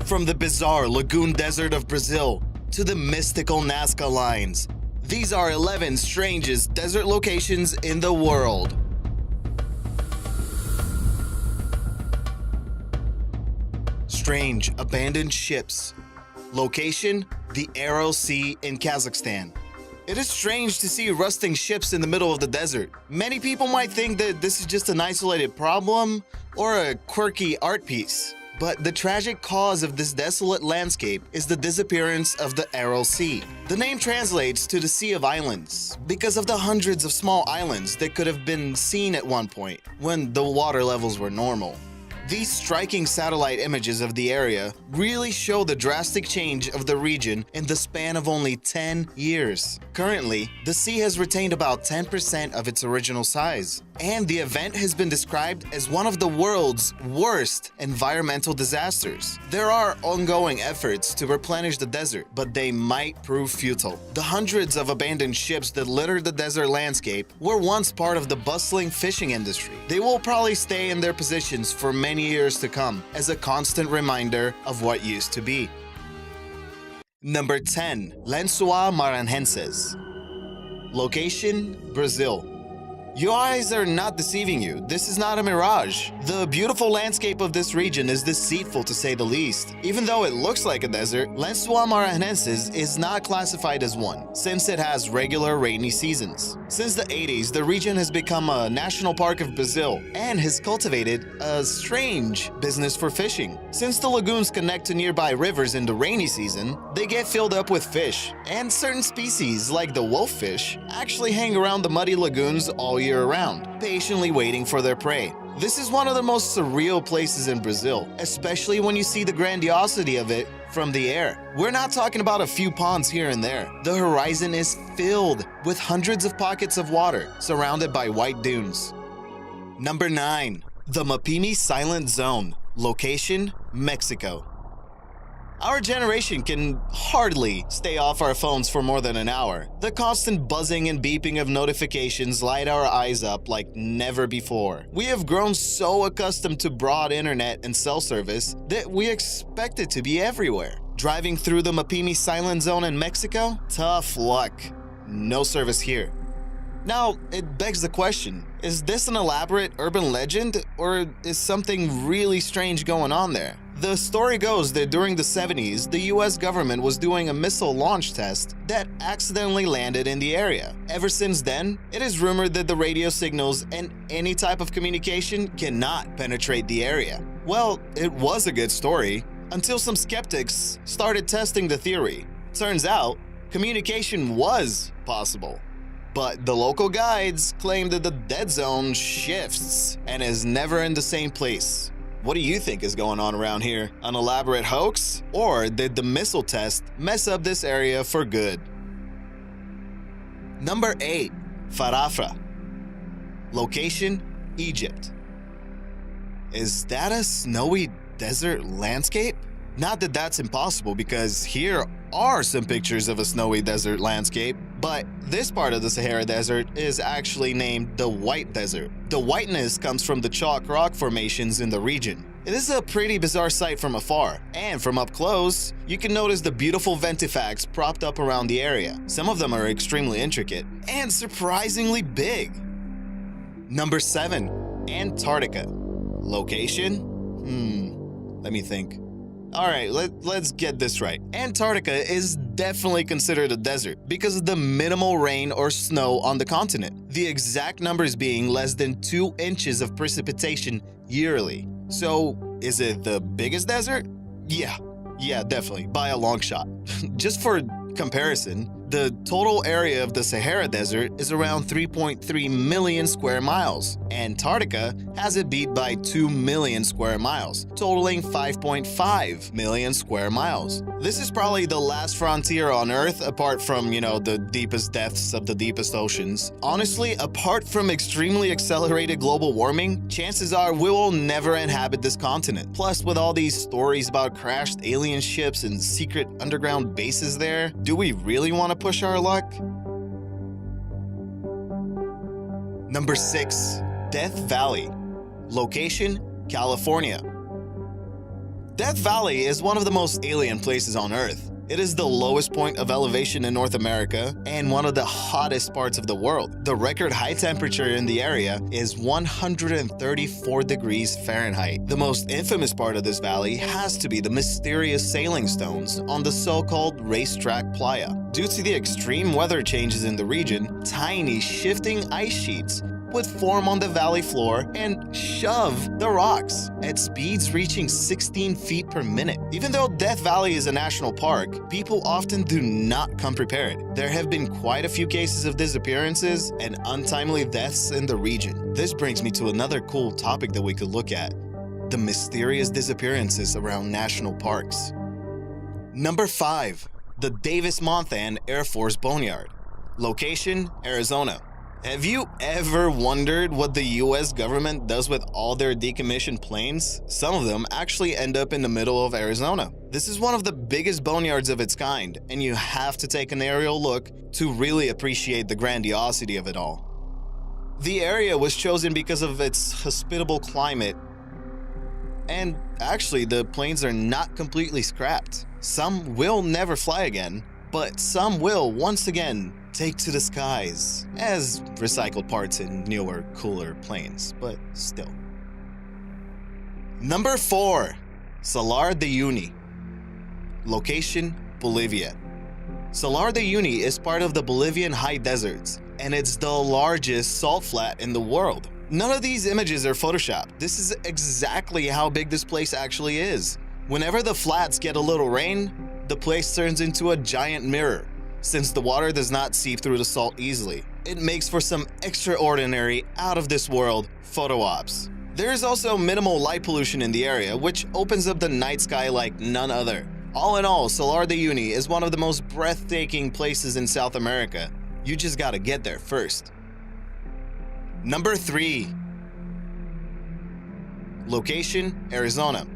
From the bizarre lagoon desert of Brazil to the mystical Nazca lines, these are 11 strangest desert locations in the world. Strange abandoned ships. Location: the Aral Sea in Kazakhstan. It is strange to see rusting ships in the middle of the desert. Many people might think that this is just an isolated problem or a quirky art piece. But the tragic cause of this desolate landscape is the disappearance of the Aral Sea. The name translates to the Sea of Islands because of the hundreds of small islands that could have been seen at one point when the water levels were normal. These striking satellite images of the area really show the drastic change of the region in the span of only 10 years. Currently, the sea has retained about 10% of its original size, and the event has been described as one of the world's worst environmental disasters. There are ongoing efforts to replenish the desert, but they might prove futile. The hundreds of abandoned ships that litter the desert landscape were once part of the bustling fishing industry. They will probably stay in their positions for many years to come as a constant reminder of what used to be. Number 10. Lençóis Maranhenses. Location: Brazil. Your eyes are not deceiving you. This is not a mirage. The beautiful landscape of this region is deceitful to say the least. Even though it looks like a desert, Lençóis Maranhenses is not classified as one, since it has regular rainy seasons. Since the 80s, the region has become a national park of Brazil and has cultivated a strange business for fishing. Since the lagoons connect to nearby rivers in the rainy season, they get filled up with fish, and certain species, like the wolffish, actually hang around the muddy lagoons all year around, patiently waiting for their prey. This is one of the most surreal places in Brazil, especially when you see the grandiosity of it from the air. We're not talking about a few ponds here and there. The horizon is filled with hundreds of pockets of water, surrounded by white dunes. Number 9. The Mapimi Silent Zone. Location: Mexico. Our generation can hardly stay off our phones for more than an hour. The constant buzzing and beeping of notifications light our eyes up like never before. We have grown so accustomed to broad internet and cell service that we expect it to be everywhere. Driving through the Mapimi Silent Zone in Mexico? Tough luck. No service here. Now, it begs the question, is this an elaborate urban legend, or is something really strange going on there? The story goes that during the 70s, the US government was doing a missile launch test that accidentally landed in the area. Ever since then, it is rumored that the radio signals and any type of communication cannot penetrate the area. Well, it was a good story, until some skeptics started testing the theory. Turns out, communication was possible. But the local guides claim that the dead zone shifts and is never in the same place. What do you think is going on around here? An elaborate hoax? Or did the missile test mess up this area for good? Number 8. Farafra. Location: Egypt. Is that a snowy desert landscape? Not that that's impossible, because here are some pictures of a snowy desert landscape, but this part of the Sahara Desert is actually named the White Desert. The whiteness comes from the chalk rock formations in the region. It is a pretty bizarre sight from afar, and from up close, you can notice the beautiful ventifacts propped up around the area. Some of them are extremely intricate and surprisingly big. Number 7. Antarctica. Location? Let me think. Alright, let's get this right. Antarctica is definitely considered a desert because of the minimal rain or snow on the continent, the exact numbers being less than 2 inches of precipitation yearly. So, is it the biggest desert? Yeah, definitely, by a long shot. Just for comparison, the total area of the Sahara Desert is around 3.3 million square miles. Antarctica has it beat by 2 million square miles, totaling 5.5 million square miles. This is probably the last frontier on Earth apart from, the deepest depths of the deepest oceans. Honestly, apart from extremely accelerated global warming, chances are we will never inhabit this continent. Plus, with all these stories about crashed alien ships and secret underground bases there, do we really want to push our luck? Number 6. Death Valley. Location: California. Death Valley is one of the most alien places on Earth. It is the lowest point of elevation in North America and one of the hottest parts of the world. The record high temperature in the area is 134 degrees Fahrenheit. The most infamous part of this valley has to be the mysterious sailing stones on the so-called racetrack playa. Due to the extreme weather changes in the region, tiny shifting ice sheets would form on the valley floor and shove the rocks at speeds reaching 16 feet per minute. Even though Death Valley is a national park, people often do not come prepared. There have been quite a few cases of disappearances and untimely deaths in the region. This brings me to another cool topic that we could look at: the mysterious disappearances around national parks. Number 5. The Davis-Monthan Air Force Boneyard. Location: Arizona. Have you ever wondered what the US government does with all their decommissioned planes? Some of them actually end up in the middle of Arizona. This is one of the biggest boneyards of its kind, and you have to take an aerial look to really appreciate the grandiosity of it all. The area was chosen because of its hospitable climate, and actually the planes are not completely scrapped. Some will never fly again, but some will once again take to the skies as recycled parts in newer, cooler planes, but still. Number 4. Salar de Uyuni. Location: Bolivia. Salar de Uyuni is part of the Bolivian high deserts, and it's the largest salt flat in the world. None of these images are photoshopped. This is exactly how big this place actually is. Whenever the flats get a little rain, the place turns into a giant mirror. Since the water does not seep through the salt easily, it makes for some extraordinary, out-of-this-world photo ops. There is also minimal light pollution in the area, which opens up the night sky like none other. All in all, Salar de Uyuni is one of the most breathtaking places in South America. You just gotta get there first. Number 3. Location: Arizona.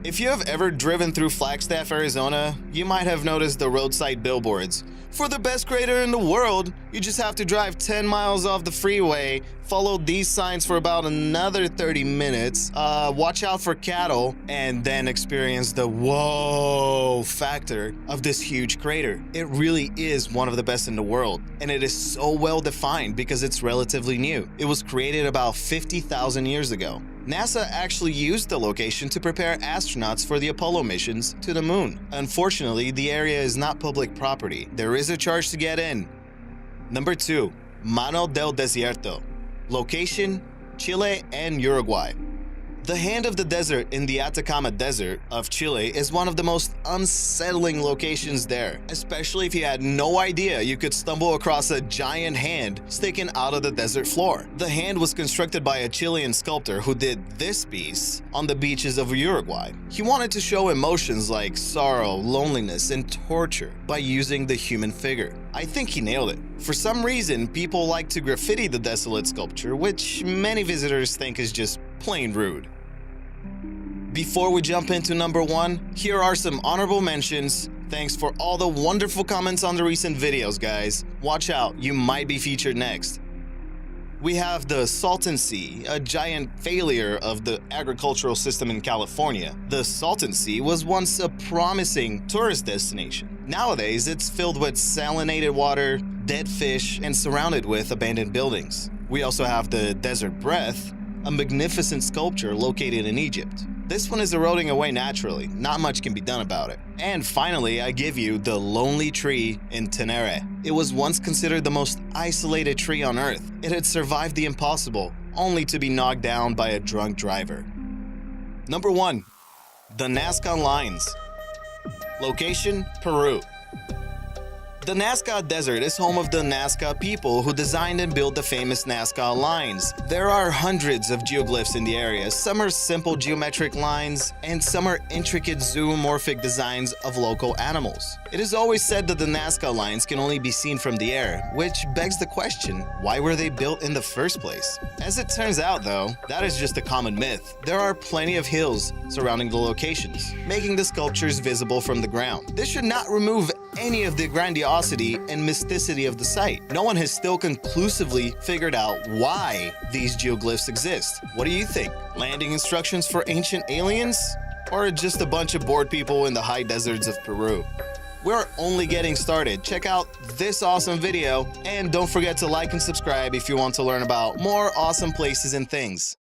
If you have ever driven through Flagstaff, Arizona, you might have noticed the roadside billboards. For the best crater in the world, you just have to drive 10 miles off the freeway, follow these signs for about another 30 minutes, watch out for cattle, and then experience the whoa factor of this huge crater. It really is one of the best in the world, and it is so well defined because it's relatively new. It was created about 50,000 years ago. NASA actually used the location to prepare astronauts for the Apollo missions to the moon. Unfortunately, the area is not public property. There is a charge to get in. Number 2. Mano del Desierto. Location: Chile and Uruguay. The Hand of the Desert in the Atacama Desert of Chile is one of the most unsettling locations there, especially if you had no idea you could stumble across a giant hand sticking out of the desert floor. The hand was constructed by a Chilean sculptor who did this piece on the beaches of Uruguay. He wanted to show emotions like sorrow, loneliness, and torture by using the human figure. I think he nailed it. For some reason, people like to graffiti the desolate sculpture, which many visitors think is just plain rude. Before we jump into number 1, here are some honorable mentions. Thanks for all the wonderful comments on the recent videos, guys. Watch out, you might be featured next. We have the Salton Sea, a giant failure of the agricultural system in California. The Salton Sea was once a promising tourist destination. Nowadays, it's filled with salinated water, dead fish, and surrounded with abandoned buildings. We also have the Desert Breath, a magnificent sculpture located in Egypt. This one is eroding away naturally, not much can be done about it. And finally, I give you the Lonely Tree in Tenere. It was once considered the most isolated tree on Earth. It had survived the impossible, only to be knocked down by a drunk driver. Number 1. The Nazca Lines. Location: Peru. The Nazca Desert is home of the Nazca people who designed and built the famous Nazca lines. There are hundreds of geoglyphs in the area. Some are simple geometric lines, and some are intricate zoomorphic designs of local animals. It is always said that the Nazca lines can only be seen from the air, which begs the question, why were they built in the first place? As it turns out though, that is just a common myth. There are plenty of hills surrounding the locations, making the sculptures visible from the ground. This should not remove any of the grandiosity and mysticity of the site. No one has still conclusively figured out why these geoglyphs exist. What do you think? Landing instructions for ancient aliens? or just a bunch of bored people in the high deserts of Peru. We're only getting started. Check out this awesome video, and don't forget to like and subscribe if you want to learn about more awesome places and things.